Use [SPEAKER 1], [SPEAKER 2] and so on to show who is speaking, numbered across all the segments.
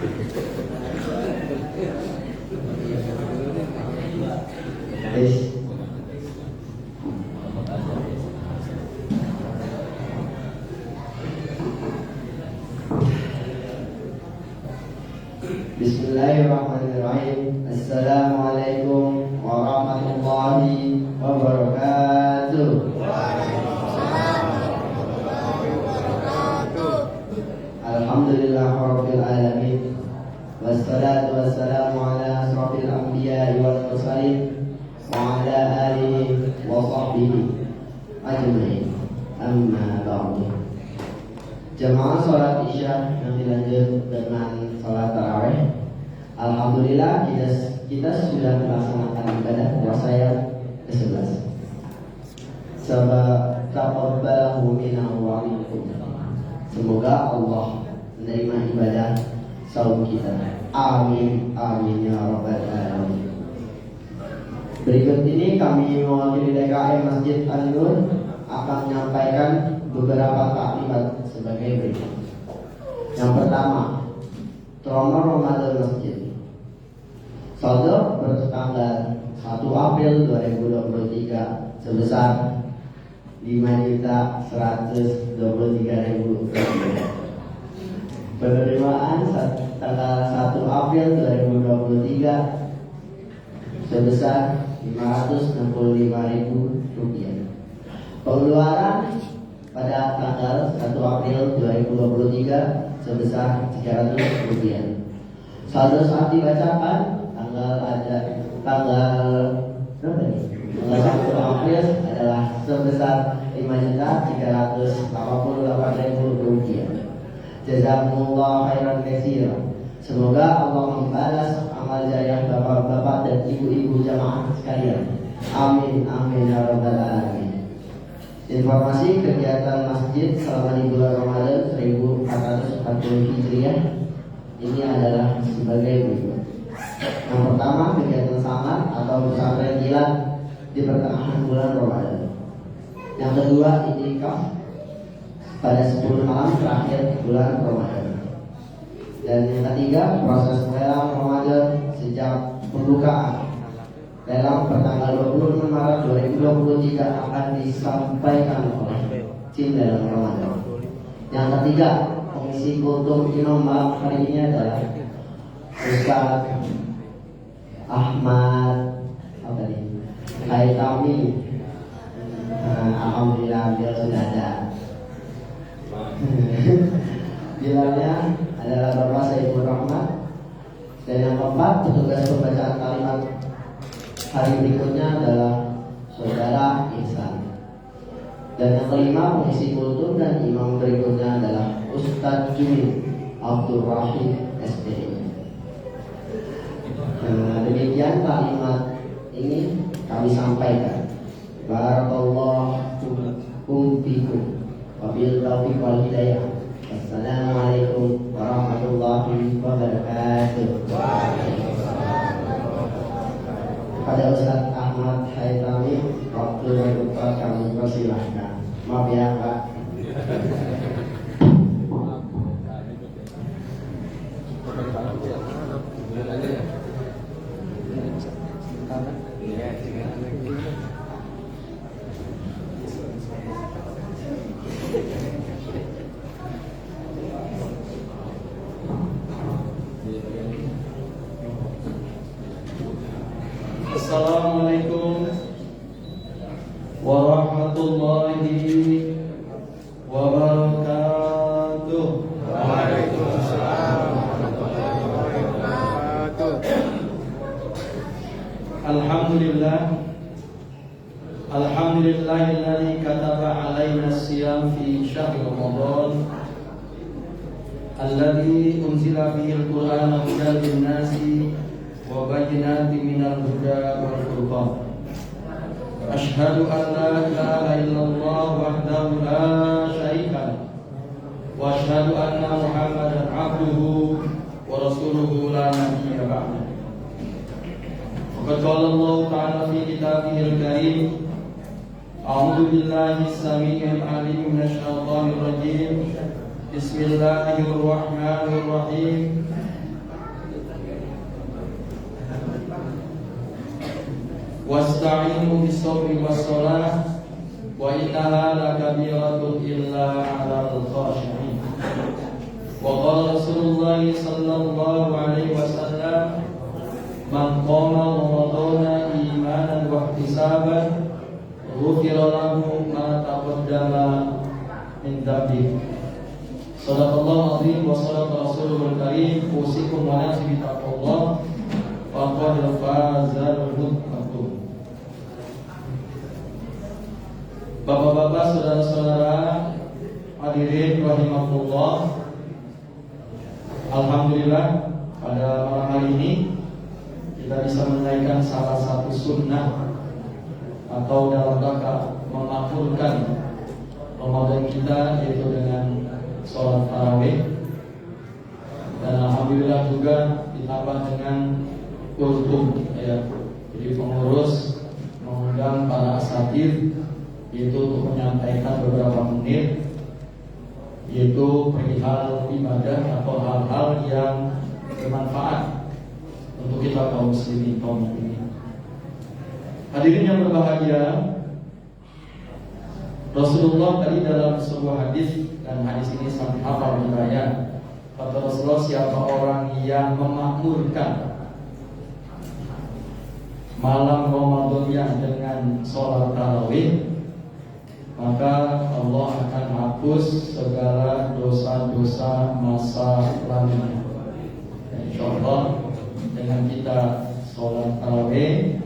[SPEAKER 1] Bismillahirrahmanirrahim. Assalamualaikum warahmatullahi wabarakatuh. Alhamdulillahirabbil alamin. Wassalatu wassalamu ala asrofil anbiya'i wal mursalin wa ala alihi wa sahbihi ajma'in. Amma ba'du. Jamaah salat Isya yang dilanjut dengan salat tarawih. Alhamdulillah kita sudah melaksanakan ibadah puasa yang ke-11. Taqabbalahu minna wa minkum. Semoga Allah menerima ibadah saum kita. Amin amin ya rabbal alamin. Berikut ini kami mewakili DKM Masjid An-Nur akan menyampaikan beberapa taklimat sebagai berikut. Yang pertama, Trauma Ramadan Masjid. Sodor bertanggal 1 April 2023 sebesar 5.123.000 rupiah. Penerimaan tanggal 1 April 2023 sebesar 565.000 rupiah. Pengeluaran pada tanggal 1 April 2023 sebesar 300 rupiah. Saldo saat dibacakan tanggal 1 April adalah sebesar 5.388.000 rupiah. Jazakumullah khairan katsiran. Semoga Allah membalas amal jariah bapak-bapak dan ibu-ibu jamaah sekalian. Amin amin ya rabbal alamin. Informasi kegiatan masjid selama di bulan Ramadan 1440 Hijriah ini adalah sebagai berikut. Yang pertama, kegiatan sangat atau pesantren kilat di pertengahan bulan Ramadan. Yang kedua, i'tikaf pada 10 malam terakhir bulan Ramadan. Dan yang ketiga, proses lelang Ramadan sejak pembukaan. Lelang pertanggal 26 Maret 2023 akan disampaikan oleh tim lelang Ramadan. Yang ketiga, pengisi kultum imam malam hari ini adalah Ustaz Ahmad Haitami. Alhamdulillah beliau sudah ada. Bilangnya adalah Bapak Saiful Rahmat. Dan yang keempat, petugas pembacaan kalimat hari berikutnya adalah Saudara Ihsan. Dan yang kelima, pengisi kultum dan imam berikutnya adalah Ustadz Juni Abdul Rahim SD. Demikian kalimat ini kami sampaikan. Barakallahu fikum wabil taufiq wal hidayah. Assalamualaikum warahmatullahi wabarakatuh. Kepada Ustaz Ahmad Haitami, waktu yang lupa kami persilahkan. Maaf ya Pak.
[SPEAKER 2] Assalamualaikum warahmatullahi wabarakatuh. Waalaikumsalam warahmatullahi wabarakatuh. Alhamdulillahilladzi kataba alaina as-siyam fi syahr Ramadan alladzi unzila fihi al-Qur'anu hudan lin-nasi wa bayyinatin minal huda wal furqan. Asyhadu an la ilaha illallah wahdahu la syarika lahu wa asyhadu anna Muhammadan abduhu wa rasuluhu la nabiyya ba'dahu. Qad qala Allah ta'ala fi kitabihil karim, a'udzu billahi as-sami'il 'alim minasy syaithanir rajim. Bismillahirrahmanirrahim. wasta'inu bis-sabri was-shalah wa innaha lakabiratun illa 'alal khashi'in. Wa qala Rasulullah sallallahu alaihi wasallam, man qama ramadhana imanan wa ihtisaban ghufira lahu ma taqaddama min dhanbi. Shadaqallahu azim wa shadaqa rasulul karim. Usikum wa nafsi bi taqwallah wa qad fazal muttaqun. Bapak-bapak, saudara-saudara hadirin rahimakumullah, alhamdulillah pada malam hari ini kita bisa menaikkan salah satu sunnah atau dalam rangka memakmurkan Ramadan kita, yaitu dengan sholat tarawih. Dan alhamdulillah juga ditambah dengan kultum, ya. Jadi pengurus mengundang para asatidz yaitu untuk menyampaikan beberapa menit, yaitu perihal ibadah atau hal-hal yang bermanfaat untuk kita kaum muslimin, kaum mukminin. Hadirin yang berbahagia, Rasulullah tadi dalam sebuah hadis, dan hadis ini sangat hafal di saya. Kata Rasulullah, siapa orang yang memakmurkan malam Ramadan dengan sholat tarawih, maka Allah akan hapus segala dosa-dosa masa lalunya. Insyaallah dengan kita sholat tarawih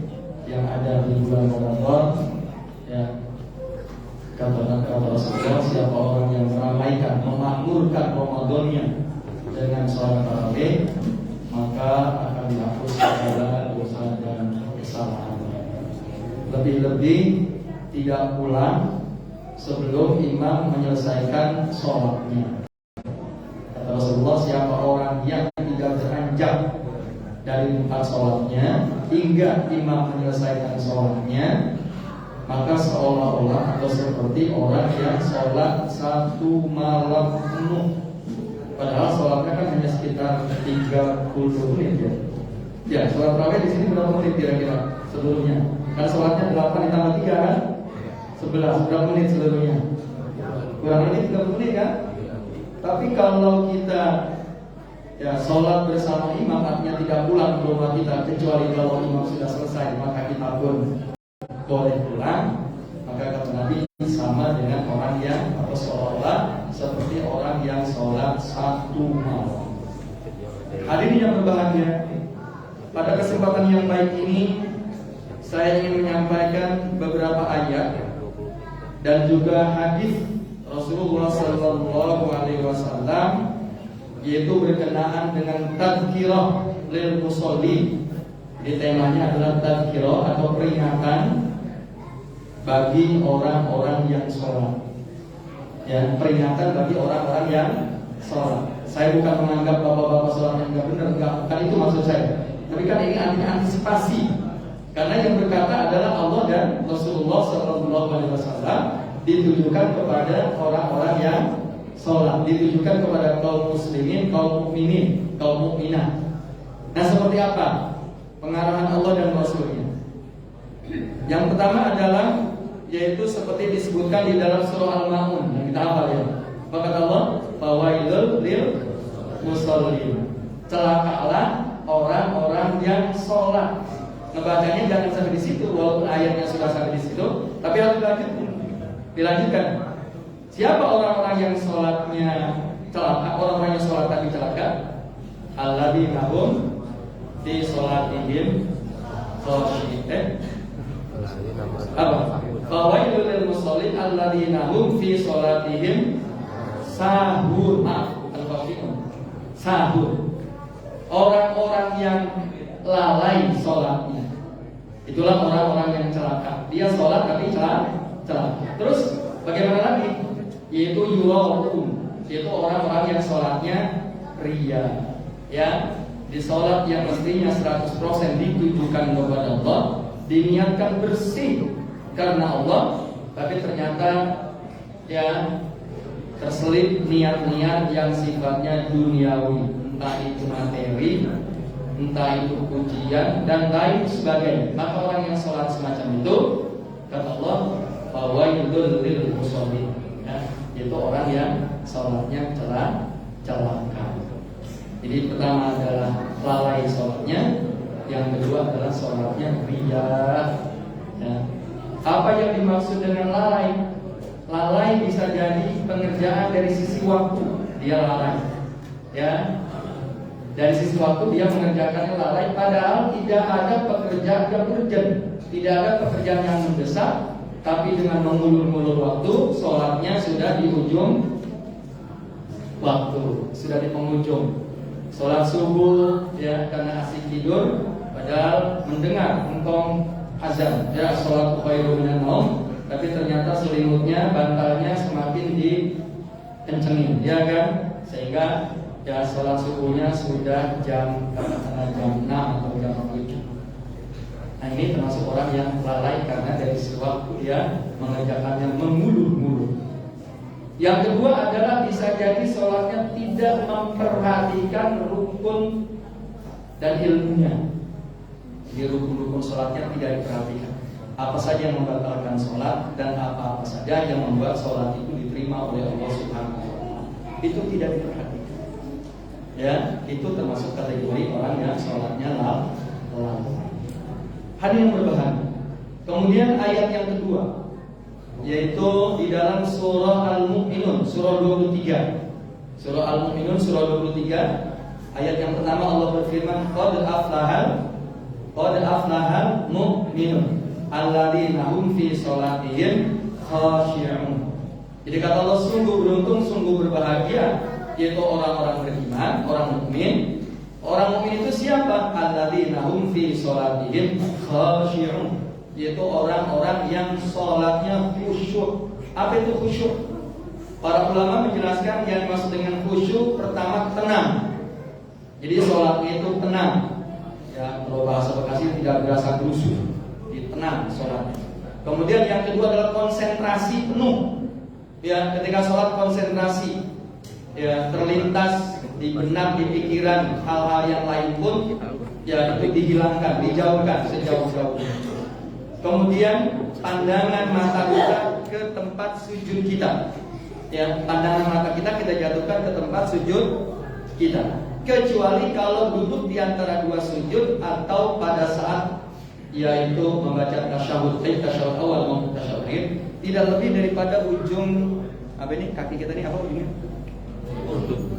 [SPEAKER 2] yang ada di bulan Ramadan, ya, kata Rasulullah, siapa orang yang meramaikan, memakmurkan Ramadannya dengan sholat tarawih, maka akan dihapus segala dosa dan kesalahannya. Lebih-lebih tidak pulang sebelum imam menyelesaikan sholatnya. Kata Rasulullah, siapa orang yang tidak beranjak dari tempat sholatnya hingga imam menyelesaikan sholatnya, maka seolah-olah atau seperti orang yang sholat satu malam penuh. Padahal sholatnya kan hanya sekitar 30 menit, ya. Ya, sholat tarawih di sini berapa menit kira-kira seluruhnya? Kan sholatnya 8 ditambah 3 kan? 11, berapa menit seluruhnya? Kurang lebih 30 menit kan? Tapi kalau kita sholat bersama imam, artinya tidak pulang ke rumah kita, kecuali kalau imam sudah selesai, maka kita pun boleh pulang. Maka kata Nabi, sama dengan orang yang, atau seolah-olah seperti orang yang sholat satu malam. Hadirin yang berbahagia, pada kesempatan yang baik ini saya ingin menyampaikan beberapa ayat dan juga hadis Rasulullah sallallahu alaihi wasallam, yaitu berkenaan dengan tadzkirah lil musholli. Jadi temanya adalah tadzkirah atau peringatan bagi orang-orang yang sholat. Ya, peringatan bagi orang-orang yang sholat. Saya bukan menganggap bapak-bapak sholat yang enggak benar, enggak, bukan itu maksud saya. Tapi kan ini artinya antisipasi. Karena yang berkata adalah Allah dan Rasulullah sallallahu alaihi wasallam, ditujukan kepada orang-orang yang sholat, ditujukan kepada kaum muslimin, kaum mukminin, kaum mukminah. Nah, seperti apa pengarahan Allah dan Rasulnya? Yang pertama adalah, yaitu seperti disebutkan di dalam surah Al-Ma'un yang kita hafal, ya. Maka Allah, fawailul lil musallin, celakalah orang-orang yang sholat. Ngebacanya jangan sampai di situ, walaupun ayatnya sudah sampai di situ, tapi harus dilanjutkan. Siapa orang-orang yang sholatnya celaka? Orang-orang yang sholat tadi celaka, alladzina hum fi sholatihim khashi'un. Apa? Fawailul lil musallin alladzina hum fi sholatihim sahur. Bukan khashi'un, sahur. Orang-orang yang lalai sholatnya, itulah orang-orang yang celaka. Dia sholat tapi celaka. Terus bagaimana lagi? Yaitu yuraun, yaitu orang-orang yang sholatnya ria. Ya, di sholat yang mestinya 100% ditujukan kepada Allah, diniatkan bersih karena Allah, tapi ternyata ya terselip niat-niat yang sifatnya duniawi, entah itu materi, entah itu pujian dan lain sebagainya. Maka orang yang sholat semacam itu, kata Allah, fawailul lil musallin, ya, itu orang yang sholatnya celaka. Jadi pertama adalah lalai sholatnya, yang kedua adalah sholatnya riyah. Ya. Apa yang dimaksud dengan lalai? Lalai bisa jadi pengerjaan dari sisi waktu, dia lalai, ya. Dari sisi waktu dia mengerjakannya lalai, padahal tidak ada pekerjaan yang urgent, tidak ada pekerjaan yang mendesak, tapi dengan mengulur-ulur waktu, sholatnya sudah di ujung waktu, sudah di penghujung. Sholat subuh, ya, karena asik tidur, padahal mendengar engkong azan, ya, sholat khairum minan naum, tapi ternyata selimutnya, bantalnya semakin dikencengin, ya kan, sehingga ya sholat subuhnya sudah jam 6 atau jam 7. Nah ini termasuk orang yang lalai karena dari sewaktu dia mengerjakannya mengulur-ngulur. Yang kedua adalah bisa jadi sholatnya tidak memperhatikan rukun dan ilmunya. Jadi rukun-rukun sholatnya tidak diperhatikan. Apa saja yang membatalkan sholat dan apa-apa saja yang membuat sholat itu diterima oleh Allah Subhanahu wa Ta'ala, itu tidak diperhatikan. Ya, itu termasuk kategori orang yang sholatnya lalai. Hadirin yang berbahagia. Kemudian ayat yang kedua, yaitu di dalam surah Al-Mu'minun, surah 23. Surah Al-Mu'minun, surah 23. Ayat yang pertama Allah berfirman, Qad aflahal mu'minun alladzina hum fi sholatihim khashi'un. Jadi kata Allah, sungguh beruntung, sungguh berbahagia, yaitu orang-orang beriman, orang mukmin. Orang mukmin itu siapa? Alladzina hum fi sholatihim khashi'un, yaitu orang-orang yang sholatnya khusyuk. Apa itu khusyuk? Para ulama menjelaskan yang dimaksud dengan khusyuk pertama tenang. Jadi sholatnya itu tenang. Ya, kalau bahasa Bekasi tidak berasa gerusu, tenang sholatnya. Kemudian yang kedua adalah konsentrasi penuh. Ya, ketika sholat konsentrasi, ya, terlintas di benak, di pikiran hal-hal yang lain pun, ya, itu dihilangkan, dijauhkan sejauh-jauhnya. Kemudian pandangan mata kita ke tempat sujud kita, ya, pandangan mata kita jatuhkan ke tempat sujud kita, kecuali kalau duduk di antara dua sujud atau pada saat yaitu membaca tasyahud awal maupun tasyahud akhir, tidak lebih daripada ujung apa ini kaki kita ini apa ujungnya?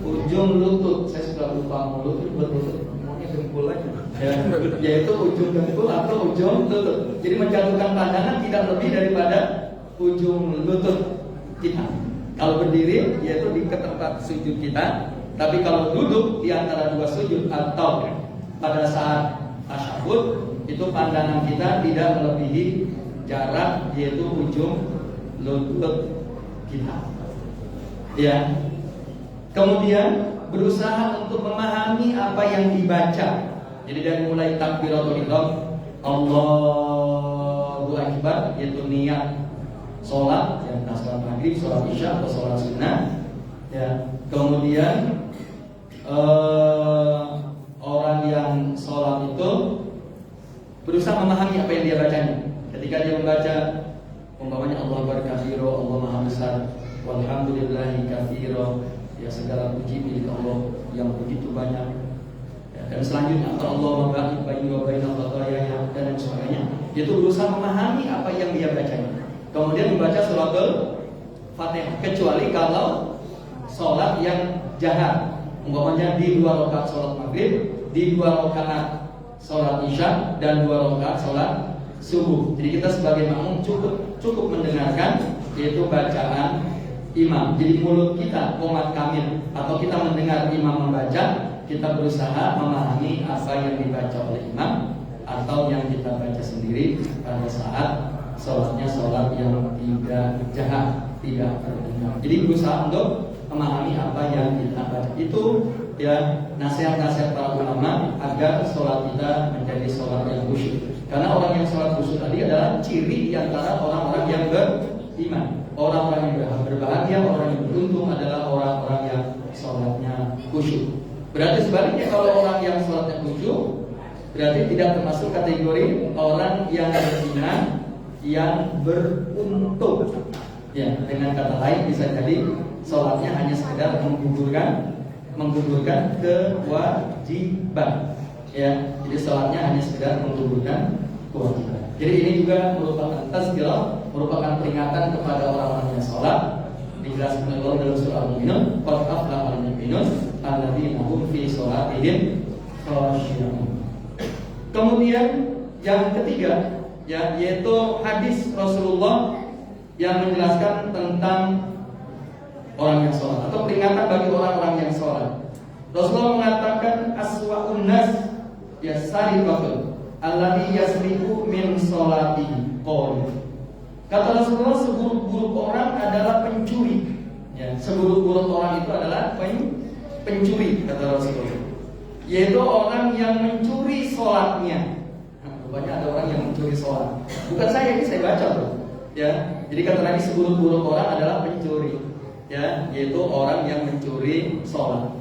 [SPEAKER 2] Ujung lutut. Saya sudah lupa mau lutut berlutut, maunya dengkul aja. Ya, yaitu ujung dengkul atau ujung lutut. Jadi menjatuhkan pandangan tidak lebih daripada ujung lutut kita. Kalau berdiri yaitu di tempat sujud kita, tapi kalau duduk di antara dua sujud atau pada saat tasyahud, itu pandangan kita tidak melebihi jarak yaitu ujung lutut kita. Ya. Kemudian berusaha untuk memahami apa yang dibaca. Jadi dari mulai takbiratul ihram, Allahu Akbar, yaitu niat sholat, ya, sholat maghrib, sholat isya atau sholat sunnah. Ya. Kemudian orang yang sholat itu berusaha memahami apa yang dia bacanya. Ketika dia membaca, umpamanya Allah Akbar katsira, Allah Maha Besar, walhamdulillahi katsira, ya, segala puji milik Allah yang begitu banyak, ya, dan selanjutnya Allah mabait baini wa bainal khataya dan sebagainya. Itu berusaha memahami apa yang dia bacanya. Kemudian membaca suratul Fatihah, kecuali kalau sholat yang jahat, umpamanya di 2 rakaat sholat maghrib, di 2 rakaat sholat isya dan 2 rakaat sholat subuh. Jadi kita sebagai makmum cukup mendengarkan yaitu bacaan imam. Jadi mulut kita qomat kamil, atau kita mendengar imam membaca, kita berusaha memahami apa yang dibaca oleh imam atau yang kita baca sendiri pada saat sholatnya sholat yang tidak jahat, tidak terdengar. Jadi berusaha untuk memahami apa yang kita baca. Itu ya nasihat-nasihat para ulama agar sholat kita menjadi sholat yang khusyuk. Karena orang yang sholat khusyuk tadi adalah ciri di antara orang-orang yang beriman. Orang-orang yang berbahagia, orang yang beruntung adalah orang-orang yang sholatnya khusyuk. Berarti sebaliknya kalau orang yang sholatnya khusyuk, berarti tidak termasuk kategori orang yang beriman, yang beruntung. Ya, dengan kata lain bisa jadi sholatnya hanya sekedar menggugurkan kewajiban. Ya, jadi sholatnya hanya sekedar menggugurkan kewajiban. Jadi ini juga merupakan tazkirah, merupakan peringatan kepada orang-orang yang sholat. Dijelaskan oleh Allah dalam surah Al-Mu'minun, qad aflahal mu'minun alladzina hum fi sholatihim khashi'un. Kemudian yang ketiga, ya, yaitu hadis Rasulullah yang menjelaskan tentang orang yang sholat atau peringatan bagi orang-orang yang sholat. Rasulullah mengatakan aswa'un nas yasriqun alladhi yasriqu min sholatihi qaul. Kata Rasulullah, seburuk-buruk orang adalah pencuri. Ya, seburuk-buruk orang itu adalah pencuri, kata Rasulullah. Yaitu orang yang mencuri sholatnya. Rupanya ada orang yang mencuri sholat. Bukan saya, ini saya baca tuh. Ya, jadi kata Nabi, seburuk-buruk orang adalah pencuri. Ya, yaitu orang yang mencuri sholat.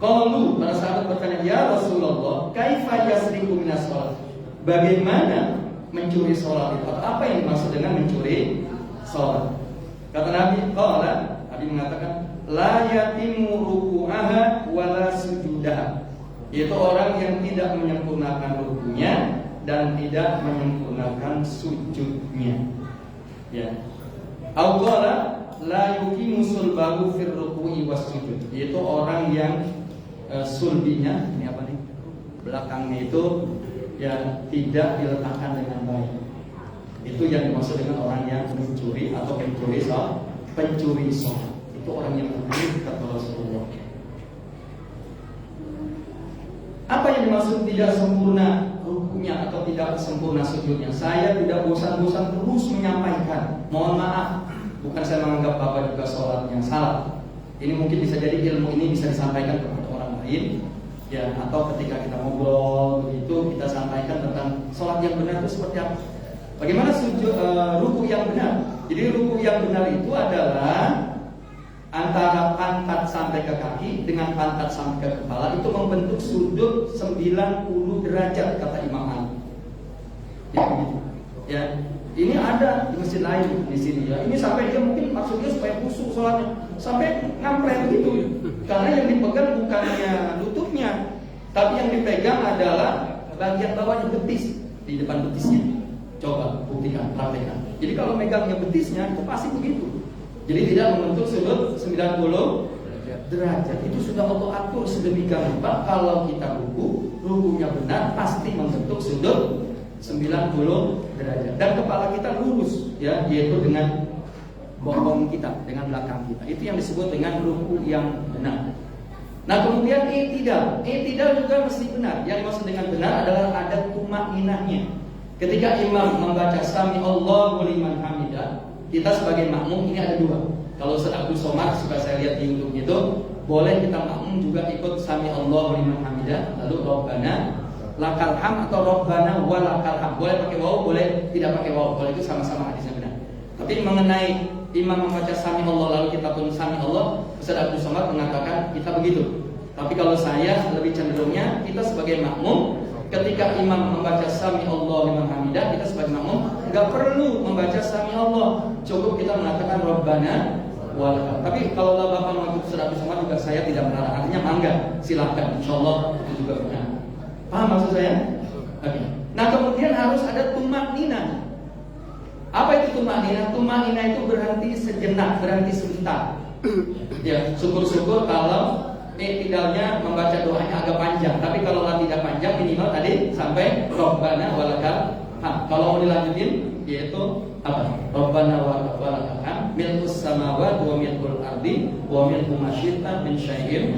[SPEAKER 2] Qalu, para sahabat bertanya, ya Rasulullah, kaifa yasriqu minas sholat? Bagaimana mencuri sholat itu? Apa yang dimaksud dengan mencuri sholat? Kata Nabi, Nabi mengatakan, la yatimu ruku'aha wala sujudaha. Yaitu orang yang tidak menyempurnakan rukunya dan tidak menyempurnakan sujudnya. Ya. Au qala la yuqimu sulbahu fir ruku'i was sujud. Yaitu orang yang sulbinya, ini apa nih? Belakangnya itu ya tidak diletakkan dengan baik. Itu yang dimaksud dengan orang yang mencuri atau pencuri sholat. Itu orang yang mencuri, kata Rasulullah. Apa yang dimaksud tidak sempurna rukunya atau tidak sempurna sujudnya? Saya tidak bosan-bosan terus menyampaikan. Mohon maaf, bukan saya menganggap Bapak juga sholatnya salah. Ini mungkin bisa jadi ilmu ini bisa disampaikan kepada orang lain, ya, atau ketika kita ngobrol begitu kita sampaikan tentang sholat yang benar itu seperti apa. Bagaimana ruku yang benar? Jadi ruku yang benar itu adalah antara pantat sampai ke kaki dengan pantat sampai ke kepala itu membentuk sudut 90 derajat, kata Imam Ali. Ya, ya. Ini ada di masjid lain di sini, ya. Ini sampai dia mungkin maksudnya supaya khusyuk sholatnya, sampai ngampret gitu. Karena yang dipegang bukannya lututnya, tapi yang dipegang adalah bagian bawahnya, betis, di depan betisnya. Coba buktikan, praktekkan. Jadi kalau megangnya betisnya itu pasti begitu. Jadi tidak membentuk sudut 90 derajat. Itu sudah Allah atur sedemikian rupa. Kalau kita rukunya benar pasti membentuk sudut 90 derajat. Dan kepala kita lurus, ya, yaitu dengan bokong kita, dengan belakang kita. Itu yang disebut dengan ruku yang benar. Nah, kemudian i'tidal juga mesti benar. Yang dimaksud dengan benar adalah ada tumakninahnya. Ketika imam membaca sami Allahu liman hamidah, kita sebagai makmum ini ada dua. Kalau Ustaz Abdul Somad suka saya lihat di YouTube itu, boleh kita makmum juga ikut sami Allahu liman hamidah, lalu Rabbana lakal ham atau Rabbana walakal ham. Boleh pakai waw, boleh tidak pakai waw. Kalau itu sama-sama hadisnya benar. Tapi mengenai imam membaca sami Allah lalu kita pun sami Allah, Ustaz Abdul Somad mengatakan kita begitu. Tapi kalau saya lebih cenderungnya kita sebagai makmum, ketika imam membaca sami Allah liman hamidah, kita sebagai makmum nggak perlu membaca sami Allah, cukup kita mengatakan Rabbana walakal. Tapi kalau Bapak mengikuti Ustaz Abdul Somad juga saya tidak melarang. Artinya mangga, silakan. Insyaallah itu juga benar. Paham maksud saya? Oke. Nah, kemudian harus ada tumakninah. Apa itu tumakninah? Tumakninah itu berhenti sejenak, berhenti sebentar. Ya, syukur-syukur kalau i'tidalnya membaca doanya agak panjang. Tapi kalau tidak panjang, minimal tadi sampai Rabbana walakal ham. Kalau mau dilanjutin, yaitu apa? Rabbana walakal ham, milkus samawati wa milkul ardi wa milku ma syi'ta min syai'in.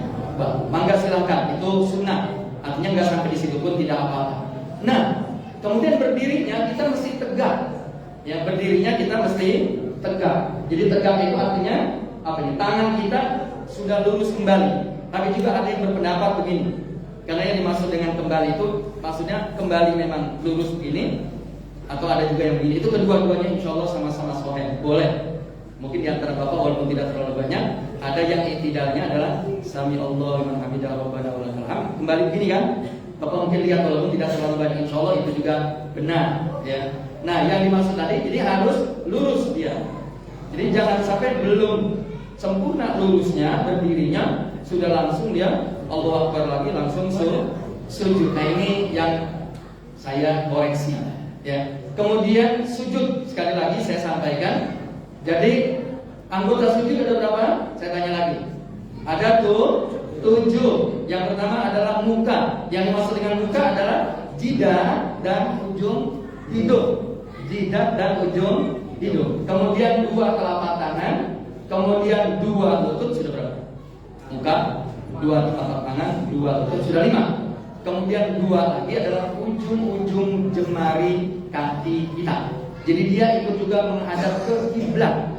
[SPEAKER 2] Mangga silakan, itu sunnah. Artinya nggak sampai di situ pun tidak apa-apa. Nah, kemudian berdirinya kita mesti tegak. Ya, berdirinya kita mesti tegak. Jadi tegak itu artinya apa ya? Tangan kita sudah lurus kembali. Tapi juga ada yang berpendapat begini. Karena yang dimaksud dengan kembali itu maksudnya kembali memang lurus begini, atau ada juga yang begini. Itu kedua-duanya insya Allah sama-sama sahih. Boleh. Mungkin di antara Bapak walaupun tidak terlalu banyak, ada yang i'tidalnya adalah Sami Allah liman hamidah rabbana wa lakal hamd. Kembali begini kan? Bapak mungkin lihat walaupun tidak terlalu banyak, insya Allah itu juga benar ya. Nah yang dimaksud tadi jadi harus lurus dia. Jadi jangan sampai belum sempurna lurusnya berdirinya sudah langsung dia Allahu Akbar lagi langsung sujud. Nah ini yang saya koreksi ya. Kemudian sujud sekali lagi saya sampaikan. Jadi anggota sujud ada berapa? Saya tanya lagi. Ada 7. Yang pertama adalah muka. Yang dimaksud dengan muka adalah jidat dan ujung hidung. Jidat dan ujung hidung. Kemudian 2 telapak tangan. Kemudian 2 lutut sudah berapa? Muka, 2 telapak tangan, 2 lutut sudah 5. Kemudian 2 lagi adalah ujung-ujung jemari kaki kita. Jadi dia ikut juga menghadap ke kiblat.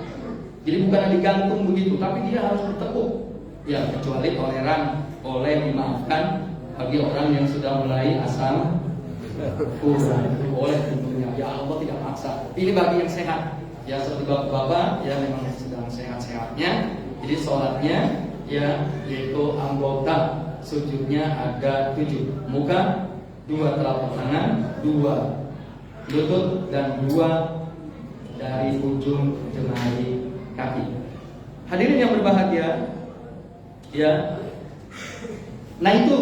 [SPEAKER 2] Jadi bukan digantung begitu, tapi dia harus bertekuk. Ya kecuali toleran boleh dimaafkan bagi orang yang sudah mulai asam urat boleh tentunya. Ya Allah tidak maksa. Ini bagi yang sehat. Ya seperti bapak-bapak ya memang sedang sehat-sehatnya. Jadi sholatnya ya yaitu anggota sujudnya ada 7. Muka, 2 telapak tangan, 2 lutut dan 2 dari ujung jemari kaki. Hadirin yang berbahagia, ya. Nah itu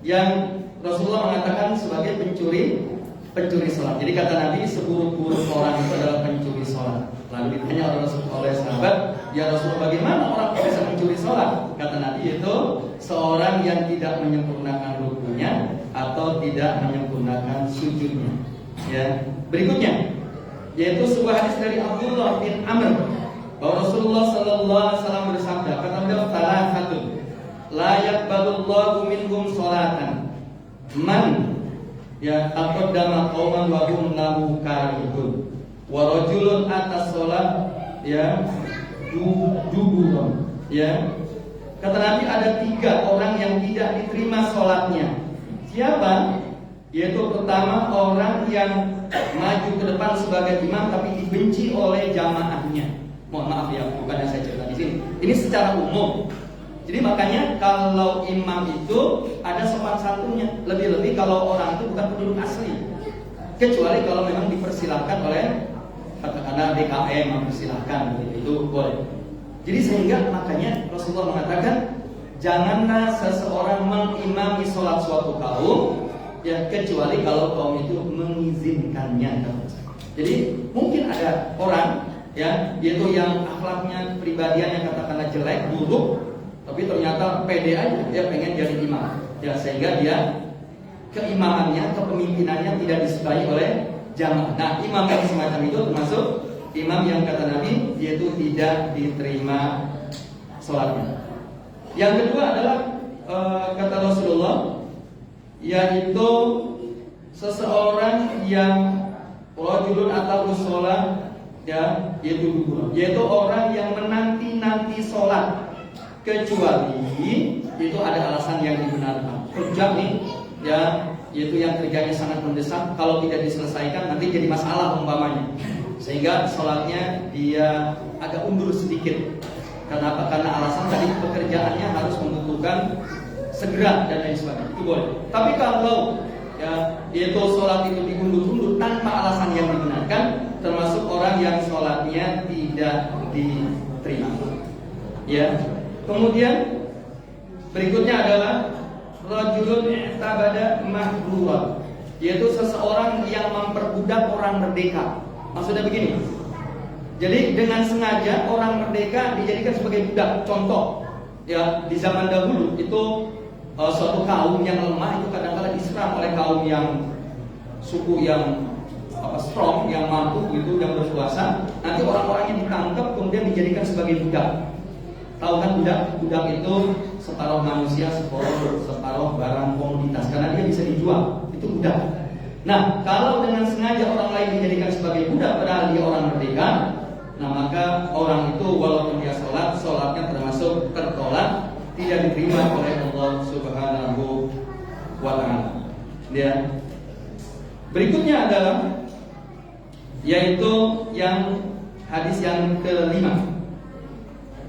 [SPEAKER 2] yang Rasulullah mengatakan sebagai pencuri salat. Jadi kata Nabi seburuk-buruk orang itu adalah pencuri salat. Lalu ditanya oleh sahabat, ya Rasulullah bagaimana orang bisa mencuri salat? Kata Nabi itu seorang yang tidak menyempurnakan rukunya atau tidak menyempurnakan sujudnya. Ya, berikutnya yaitu sebuah hadis dari Abdullah bin Amr bahwa Rasulullah sallallahu alaihi wasallam bersabda, kata beliau, "Salatun la yaqbalullahu minhum salatan man ya taqaddama qauman wa hum lahu karihun wa rajulun atas salat ya duburan." Ya. Kata Nabi ada 3 orang yang tidak diterima salatnya. Siapa? Yaitu pertama orang yang maju ke depan sebagai imam tapi dibenci oleh jamaahnya. Mohon maaf ya, bukannya saya cerita di sini. Ini secara umum. Jadi makanya kalau imam itu ada sopan santunnya. Lebih-lebih kalau orang itu bukan penduduk asli. Kecuali kalau memang dipersilahkan oleh katakanlah DKM mempersilahkan itu boleh. Jadi sehingga makanya Rasulullah mengatakan janganlah seseorang mengimami sholat suatu kaum ya kecuali kalau kaum itu mengizinkannya. Jadi mungkin ada orang ya yaitu yang akhlaknya pribadiannya katakanlah jelek, buruk, tapi ternyata pede aja dia pengen jadi imam. Ya sehingga dia keimamannya, kepemimpinannya tidak disukai oleh jamaah. Nah, imam yang semacam itu termasuk imam yang kata Nabi yaitu tidak diterima sholatnya. Yang kedua adalah kata Rasulullah yaitu seseorang yang rajulun atau sholat ya yaitu orang yang menanti-nanti sholat kecuali itu ada alasan yang dibenarkan. Kerja nih ya yaitu yang kerjanya sangat mendesak, kalau tidak diselesaikan nanti jadi masalah umpamanya, sehingga sholatnya dia agak undur sedikit. Kenapa? Karena alasan tadi pekerjaannya harus membutuhkan segera dan lain sebagainya, itu boleh. Tapi kalau ya yaitu sholat itu diundur-undur tanpa alasan yang dibenarkan, termasuk orang yang sholatnya tidak diterima. Ya. Kemudian berikutnya adalah rajulun i'tabada mahdura, yaitu seseorang yang memperbudak orang merdeka. Maksudnya begini. Jadi dengan sengaja orang merdeka dijadikan sebagai budak. Contoh, ya di zaman dahulu itu suatu kaum yang lemah itu kadang-kadang diserang oleh kaum yang suku yang strong, yang mampu gitu, yang berkuasa. Nanti orang-orangnya ditangkap kemudian dijadikan sebagai budak. Tahu kan budak itu separuh manusia, separuh barang komoditas karena dia bisa dijual. Itu budak. Nah, kalau dengan sengaja orang lain dijadikan sebagai budak padahal dia orang merdeka, nah maka orang itu walaupun dia sholatnya termasuk tertolak, tidak diterima oleh Allah Subhanahu wa ta'ala. Ya. Berikutnya adalah yaitu yang hadis yang kelima.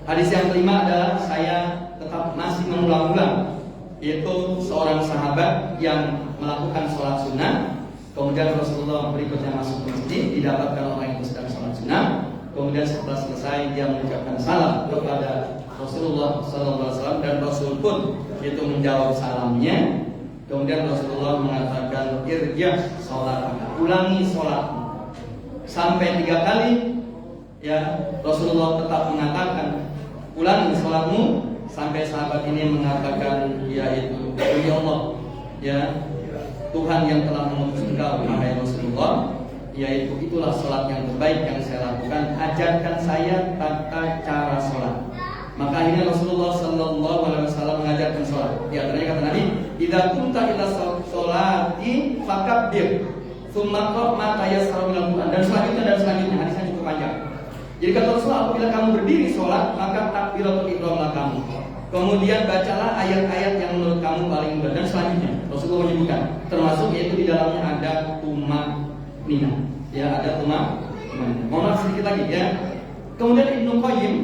[SPEAKER 2] Hadis yang kelima adalah saya tetap masih mengulang-ulang, yaitu seorang sahabat yang melakukan sholat sunnah. Kemudian Rasulullah berikutnya masuk ke masjid, didapatkan orang yang sedang sholat sunnah. Kemudian setelah selesai dia mengucapkan salam kepada Rasulullah SAW dan Rasul pun itu menjawab salamnya. Kemudian Rasulullah mengatakan irja sholat, ulangi sholat sampai 3 kali. Ya, Rasulullah tetap mengatakan ulangi sholatmu sampai sahabat ini mengatakan yaitu demi Allah, ya Tuhan yang telah mengutus engkau wahai Rasulullah, yaitu itulah sholat yang terbaik yang saya lakukan, ajarkan saya tata cara sholat. Maka akhirnya Rasulullah SAW mengajarkan sholat. Di antaranya kata Nabi, idza kunta ila sholati fakabbir tsumma qra ma tayassara minal Qur'an, dan selanjutnya hadisnya cukup panjang. Jadi kata Rasulullah, apabila kamu berdiri sholat maka takbiratul ihramlah kamu, kemudian bacalah ayat-ayat yang menurut kamu paling mudah, dan selanjutnya Rasulullah menyebutkan termasuk yaitu di dalamnya ada tumanina, ya ada tumanina. Mohon sedikit lagi ya. Kemudian Ibnu Qayyim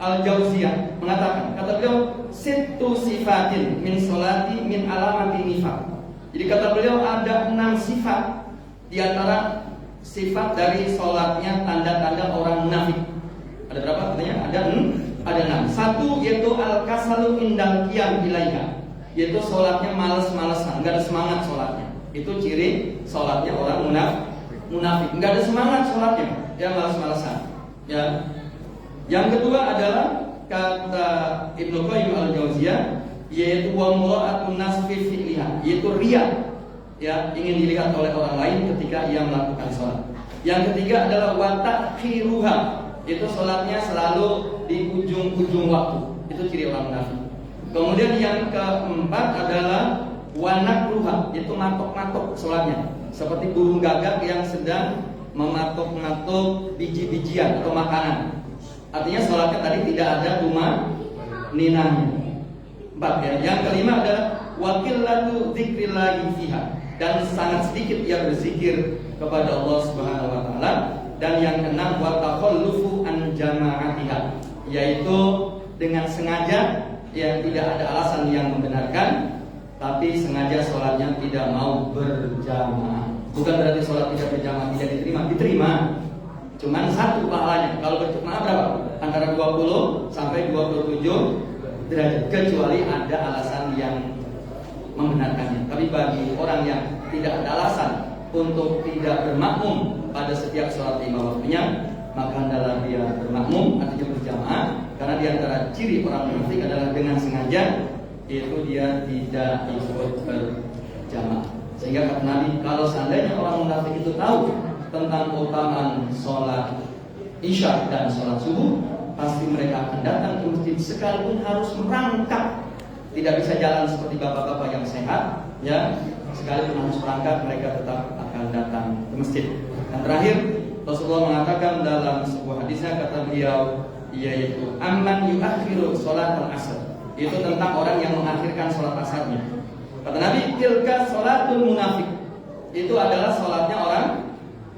[SPEAKER 2] Al-Jauziyah mengatakan, kata beliau, sittu sifatin min sholati min alamati nifaq. Jadi kata beliau ada 6 sifat di antara sifat dari sholatnya tanda-tanda orang munafik. Ada berapa katanya? Ada 6. Satu yaitu al-kasalu indal qiyam ilaiha, yaitu sholatnya malas-malasan, enggak ada semangat sholatnya. Itu ciri sholatnya orang munafik. Enggak ada semangat sholatnya, ya malas-malasan. Ya. Yang kedua adalah kata Ibnu Qayyim Al-Jauziyah, yaitu wa mura'atun nas fi fi'liha, yaitu riya, ya ingin dilihat oleh orang lain ketika ia melakukan sholat. Yang ketiga adalah wa ta'khiruha, itu sholatnya selalu di ujung-ujung waktu. Itu ciri orang munafik. Kemudian yang keempat adalah wa nakruha, itu matok-matok sholatnya, seperti burung gagak yang sedang mematok-matok biji-bijian atau makanan. Artinya sholatnya tadi tidak ada tumaninahnya. 4 ya. Yang kelima adalah wakillatu dzikrillahi fiha, dan sangat sedikit ia berzikir kepada Allah Subhanahu wa taala. Dan yang keenam wa takhallufu an jama'atiha, yaitu dengan sengaja, yang tidak ada alasan yang membenarkan, tapi sengaja sholatnya tidak mau berjamaah. Bukan berarti sholat tidak berjamaah tidak diterima. Cuman 1 pahalanya. Kalau berjamaah berapa? Antara 20 sampai 27 derajat, kecuali ada alasan yang membenarkannya. Tapi bagi orang yang tidak ada alasan untuk tidak bermakmum pada setiap sholat 5 waktunya, maka hendaklah dia bermakmum, artinya berjamaah. Karena di antara ciri orang munafik adalah dengan sengaja, yaitu dia tidak ikut berjamaah. Sehingga kata Nabi, kalau seandainya orang munafik itu tahu tentang keutamaan sholat isya dan sholat subuh, pasti mereka akan datang ke masjid sekalipun harus merangkak. Tidak bisa jalan seperti bapak-bapak yang sehat, ya. Sekalipun harus merangkak, mereka tetap akan datang ke masjid. Dan terakhir, Rasulullah mengatakan dalam sebuah hadisnya, kata beliau, yaitu amman yuakhiru sholat al-asr, itu tentang orang yang mengakhirkan sholat asarnya. Kata Nabi, tilka sholatul munafik, itu adalah sholatnya orang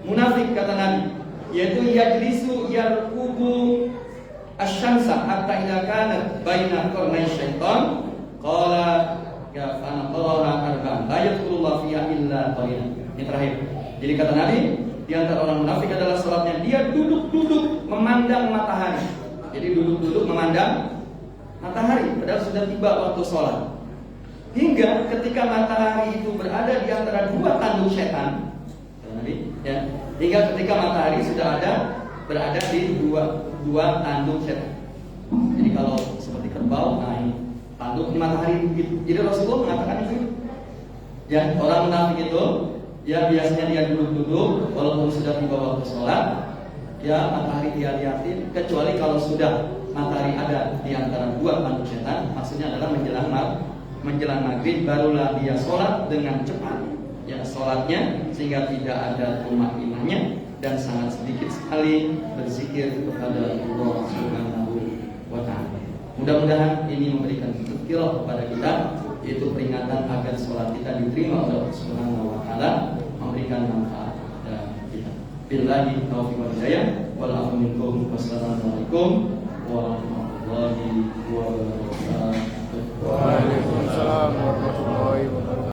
[SPEAKER 2] munafik, kata Nabi, yaitu yajlisu yarkubu asyamsa hatta idza kanat baina qarnay syaitan qala ya fanaqallaha arba'an la yadkhulullahu fiha illa qalilan. Ini terakhir. Jadi kata Nabi, di antara orang munafik adalah salatnya dia duduk-duduk memandang matahari. Jadi duduk-duduk memandang matahari padahal sudah tiba waktu sholat. Hingga ketika matahari itu berada di antara 2 tanduk setan, ya, hingga ketika matahari sudah berada di dua tanduk setan. Jadi kalau seperti kerbau, nah ini tanduk di matahari begitu. Jadi Rasulullah mengatakan itu, ya orang munafik itu, ya biasanya dia duduk-duduk walaupun sudah tiba waktu sholat, ya matahari dia lihatin, kecuali kalau sudah matahari ada di antara 2 tanduk setan, maksudnya adalah menjelang maghrib, barulah dia sholat dengan cepat. Ya sholatnya sehingga tidak ada tumaninahnya dan sangat sedikit sekali berzikir kepada Allah Subhanahu wa ta'ala. Mudah-mudahan ini memberikan tazkirah kepada kita, yaitu peringatan agar sholat kita diterima oleh Allah Subhanahu wa ta'ala, memberikan manfaat kepada kita. Billahi taufiq wal hidayah, wal afu minkum, wassalamualaikum warahmatullahi wabarakatuh.